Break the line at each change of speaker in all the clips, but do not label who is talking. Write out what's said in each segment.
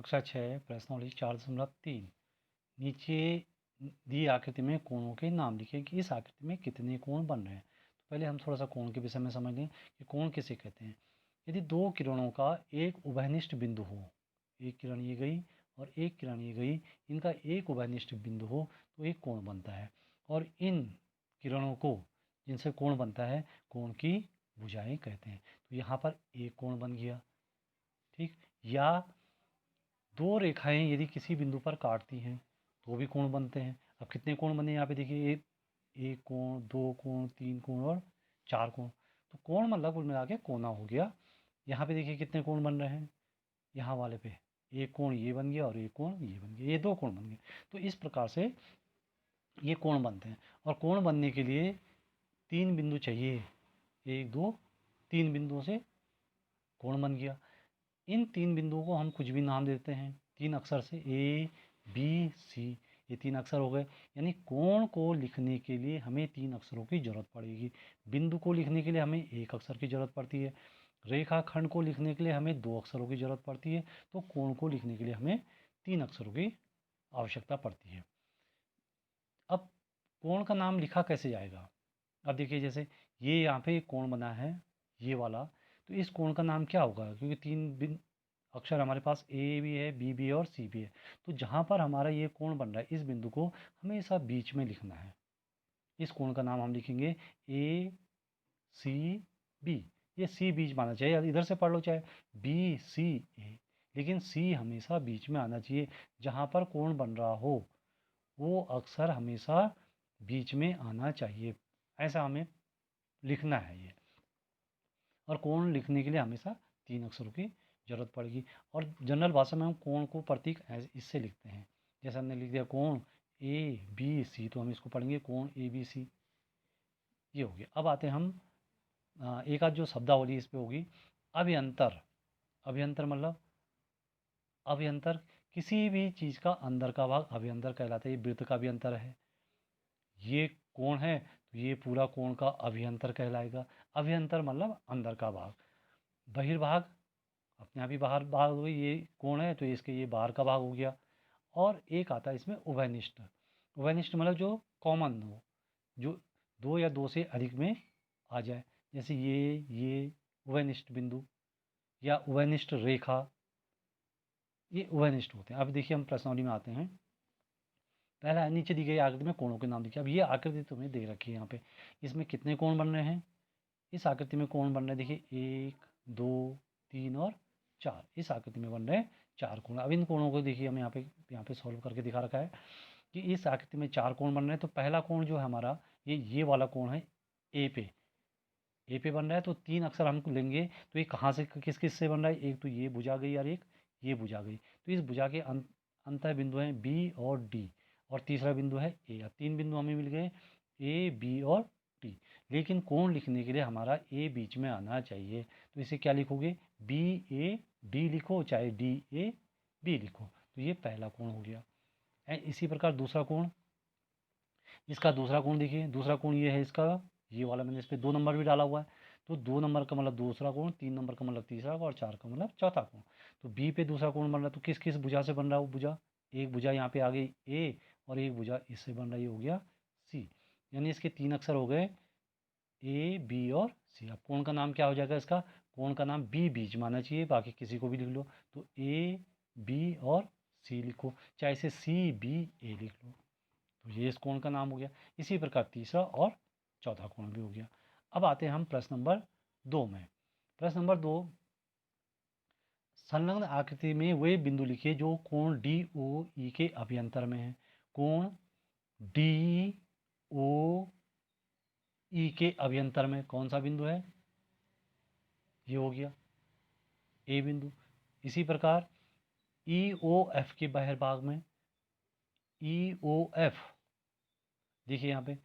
कक्षा 6 प्रश्नावली 4.3 नीचे दी आकृति में कोणों के नाम लिखें कि इस आकृति में कितने कोण बन रहे हैं। तो पहले हम थोड़ा सा कोण के विषय में समझ लें कि कोण किसे कहते हैं। यदि दो किरणों का एक उभयनिष्ठ बिंदु हो, एक किरण ये गई और एक किरण ये गई, इनका एक उभयनिष्ठ बिंदु हो तो एक कोण बनता है। और इन किरणों को जिनसे कोण बनता है कोण की भुजाएं कहते हैं। तो यहाँ पर एक कोण बन गया, ठीक। या दो रेखाएं यदि किसी बिंदु पर काटती हैं तो भी कोण बनते हैं। अब कितने कोण बने यहाँ पे देखिए, एक कोण, दो कोण, तीन कोण और चार कोण। तो कोण मतलब कुल मिला के कोना हो गया। यहाँ पे देखिए कितने कोण बन रहे हैं, यहाँ वाले पे एक कोण ये बन गया और एक कोण ये बन गया, ये दो कोण बन गए। तो इस प्रकार से ये कोण बनते हैं। और कोण बनने के लिए तीन बिंदु चाहिए, एक दो तीन बिंदुओं से कोण बन गया। इन तीन बिंदुओं को हम कुछ भी नाम देते हैं, तीन अक्षर से, ए बी सी, ये तीन अक्षर हो गए। यानी कोण को लिखने के लिए हमें तीन अक्षरों की जरूरत पड़ेगी। बिंदु को लिखने के लिए हमें एक अक्षर की जरूरत पड़ती है, रेखाखंड को लिखने के लिए हमें दो अक्षरों की जरूरत पड़ती है, तो कोण को लिखने के लिए हमें तीन अक्षरों की आवश्यकता पड़ती है। अब कोण का नाम लिखा कैसे जाएगा। अब देखिए जैसे ये यहाँ पे कोण बना है ये वाला, तो इस कोण का नाम क्या होगा, क्योंकि तीन अक्षर हमारे पास ए भी है, बी भी है और सी भी है। तो जहाँ पर हमारा ये कोण बन रहा है इस बिंदु को हमेशा बीच में लिखना है। इस कोण का नाम हम लिखेंगे ए सी बी। ये सी बीच में आना चाहिए, इधर से पढ़ लो चाहे बी सी ए, लेकिन सी हमेशा बीच में आना चाहिए। जहाँ पर कोण बन रहा हो वो अक्षर हमेशा बीच में आना चाहिए, ऐसा हमें लिखना है ये। और कोण लिखने के लिए हमेशा तीन अक्षरों की जरूरत पड़ेगी। और जनरल भाषा में हम कोण को प्रतीक इससे लिखते हैं, जैसे हमने लिख दिया कोण ए बी सी, तो हम इसको पढ़ेंगे कोण ए बी सी। ये हो गया। अब आते हैं हम एक आध जो शब्दावली इस पे होगी। अभ्यंतर, अभ्यंतर मतलब अभ्यंतर किसी भी चीज़ का अंदर का भाग अभ्यंतर कहलाता है। ये वृत्त का भी अंतर है, ये कोण है तो ये पूरा कोण का अभ्यंतर कहलाएगा। अभ्यंतर मतलब अंदर का भाग। बहिर्भाग अपने आप ही बाहर भाग हो गई, ये कोण है तो इसके ये बाहर का भाग हो गया। और एक आता है इसमें उभयनिष्ठ। उभयनिष्ठ मतलब जो कॉमन हो, जो दो या दो से अधिक में आ जाए, जैसे ये उभयनिष्ठ बिंदु या उभयनिष्ठ रेखा, ये उभयनिष्ठ होते हैं। अब देखिए हम प्रश्नावली में आते हैं। पहला नीचे दी गई आकृति में कोणों के नाम लिखिए। अब ये आकृति तुम्हें दे रखी है यहाँ पे, इसमें कितने कोण बन रहे हैं। इस आकृति में कोण बन रहे हैं, देखिए एक दो तीन और चार। इस आकृति में बन रहे हैं चार कोण। अब इन कोणों को देखिए हम यहाँ पे सॉल्व करके दिखा रखा है कि इस आकृति में चार कोण बन रहे हैं। तो पहला कोण जो है हमारा ये वाला कोण है, ए पे बन रहा है। तो तीन अक्षर हम लेंगे, तो ये कहाँ से किस किस से बन रहा है, एक तो ये भुजा गई और एक ये भुजा गई। तो इस भुजा के अंतर बिंदु हैं बी और डी, और तीसरा बिंदु है ए। तीन बिंदु हमें मिल गए, ए बी और डी। लेकिन कोण लिखने के लिए हमारा ए बीच में आना चाहिए, तो इसे क्या लिखोगे, बी ए डी लिखो, चाहे डी ए बी लिखो। तो ये पहला कोण हो गया। इसी प्रकार दूसरा कोण, इसका दूसरा कोण देखिए, दूसरा कोण ये है इसका, ये वाला मैंने इस पर 2 नंबर भी डाला हुआ है। तो 2 नंबर का मतलब दूसरा कोण, 3 नंबर का मतलब तीसरा और 4 का मतलब चौथा कोण। तो बी पे दूसरा कोण बन रहा है, तो किस किस भुजा से बन रहा है वो भुजा, एक भुजा यहाँ पे आ गई ए और एक भुजा इससे बन रही हो गया सी। यानी इसके तीन अक्षर हो गए ए बी और सी। अब कोण का नाम क्या हो जाएगा, इसका कोण का नाम बी बीच में आना चाहिए, बाकी किसी को भी लिख लो। तो ए बी और सी लिखो, चाहे इसे सी बी ए लिख लो। तो ये इस कोण का नाम हो गया। इसी प्रकार तीसरा और चौथा कोण भी हो गया। अब आते हैं हम प्रश्न नंबर 2 में। प्रश्न नंबर 2, संलग्न आकृति में वे बिंदु लिखिए जो कोण डी ओ ई के अभ्यंतर में है। कोण डी ओ ई के अभ्यंतर में कौन सा बिंदु है, ये हो गया ए बिंदु। इसी प्रकार ई ओ एफ के बहिर्भाग में, ई ओ एफ देखिए यहाँ पे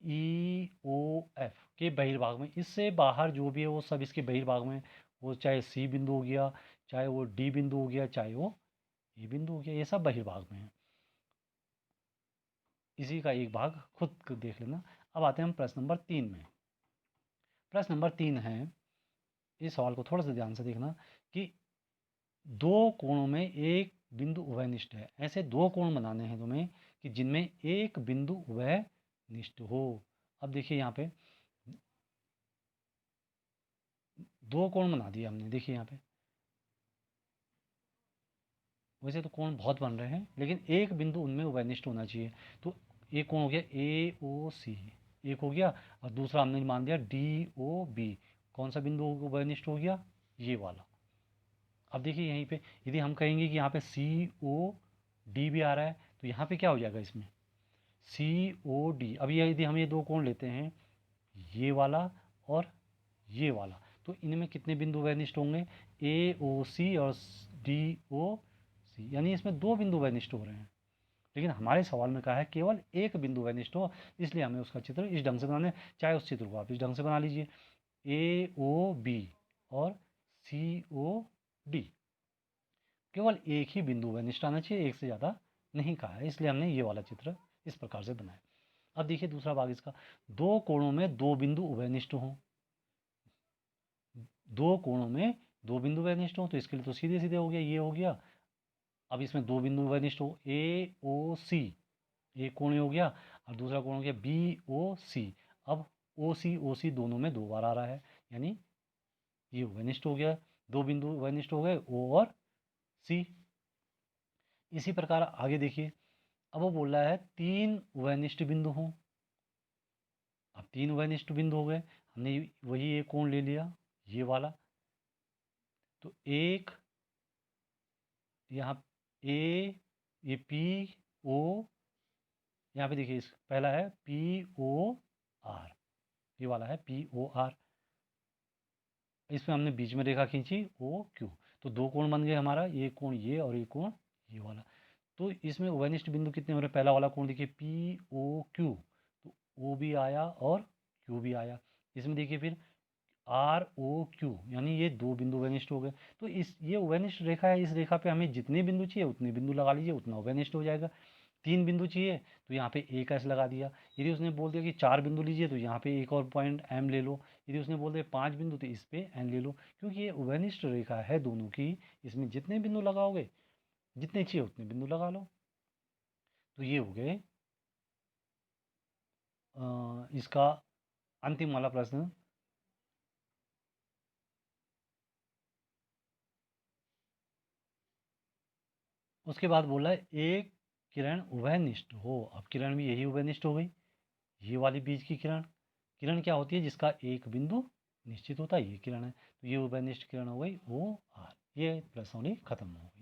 ई ओ एफ के बहिर्भाग में, इससे बाहर जो भी है वो सब इसके बहिर्भाग में, वो चाहे सी बिंदु हो गया, चाहे वो डी बिंदु हो गया, चाहे वो ए बिंदु हो गया, ये सब बहिर्भाग में है। इसी का एक भाग खुद देख लेना। अब आते हैं हम प्रश्न नंबर 3 में। प्रश्न नंबर 3 है, इस सवाल को थोड़ा सा ध्यान से देखना कि दो कोणों में एक बिंदु उभयनिष्ठ है। ऐसे दो कोण बनाने हैं तुम्हें कि जिनमें एक बिंदु उभयनिष्ठ हो। अब देखिए यहाँ पे दो कोण बना दिए हमने, देखिए यहाँ पे। वैसे तो कोण बहुत बन रहे हैं, लेकिन एक बिंदु उनमें उभयनिष्ठ होना चाहिए। तो एक कोण हो गया ए ओ सी, एक हो गया, और दूसरा हमने मान दिया डी ओ बी। कौन सा बिंदु उभयनिष्ठ हो गया? ये वाला। अब देखिए यहीं पे यदि हम कहेंगे कि यहाँ पे सी ओ डी भी आ रहा है, तो यहाँ पे क्या हो जाएगा इसमें? सी ओ डी। अब ये यदि हम ये दो कोण लेते हैं, ये वाला और ये वाला, तो इनमें कितने बिंदु वैनिष्ट होंगे? ए ओ सी और डी ओ सी, यानी इसमें दो बिंदु वैनिष्ट हो रहे हैं। लेकिन हमारे सवाल में कहा है केवल एक बिंदु वैनिष्ट हो, इसलिए हमें उसका चित्र इस ढंग से बनाना है। चाहे उस चित्र को आप इस ढंग से बना लीजिए, ए ओ बी और सी ओ डी, केवल एक ही बिंदु वैनिष्ट आना चाहिए, एक से ज़्यादा नहीं कहा है, इसलिए हमने ये वाला चित्र इस प्रकार से बनाया। अब देखिए दूसरा भाग इसका, दो कोणों में दो बिंदु उभयनिष्ठ हों। दो कोणों में दो बिंदु उभयनिष्ठ हों, तो इसके लिए तो सीधे सीधे हो गया, ये हो गया। अब इसमें दो बिंदु उभयनिष्ठ हो, ए ओ सी, एक कोण हो गया, और दूसरा कोण हो गया बी ओ सी। अब ओ सी दोनों में दो बार आ रहा है, यानी ये उभयनिष्ठ हो गया, दो बिंदु उभयनिष्ठ हो गए, ओ और सी। इसी प्रकार आगे देखिए, अब वो बोल रहा है तीन उभयनिष्ठ बिंदु हों। अब तीन उभयनिष्ठ बिंदु हो गए, हमने वही एक कोण ले लिया, ये वाला। तो एक यहाँ ए, ये पी ओ, यहाँ पे देखिए पहला है पी ओ आर, ये वाला है पी ओ आर। इसमें हमने बीच में रेखा खींची ओ क्यू, तो दो कोण बन गए हमारा, एक कोण ये और एक कोण ये वाला। तो इसमें उभयनिष्ठ बिंदु कितने हो रहे हैं? पहला वाला कोण देखिए पी ओ क्यू, तो ओ भी आया और क्यू भी आया। इसमें देखिए फिर आर ओ क्यू, यानी ये दो बिंदु उभयनिष्ठ हो गए। तो इस ये उभयनिष्ठ रेखा है, इस रेखा पे हमें जितने बिंदु चाहिए उतने बिंदु लगा लीजिए, उतना उभयनिष्ठ हो जाएगा। तीन बिंदु चाहिए तो यहाँ पे एक ऐसे लगा दिया। यदि उसने बोल दिया कि चार बिंदु लीजिए, तो यहाँ पे एक और पॉइंट एम ले लो। यदि उसने बोल दिया पांच बिंदु, तो इस पे एन ले लो, क्योंकि ये उभयनिष्ठ रेखा है दोनों की। इसमें जितने बिंदु लगाओगे, जितने चाहिए उतने बिंदु लगा लो। तो ये हो गए इसका अंतिम वाला प्रश्न। उसके बाद बोला है एक किरण उभयनिष्ठ हो। अब किरण भी यही उभयनिष्ठ हो गई, ये वाली बीच की किरण। किरण क्या होती है? जिसका एक बिंदु निश्चित होता है, ये किरण है। तो ये उभयनिष्ठ किरण हो गई ओ आर। ये प्रश्नावली खत्म हो गई।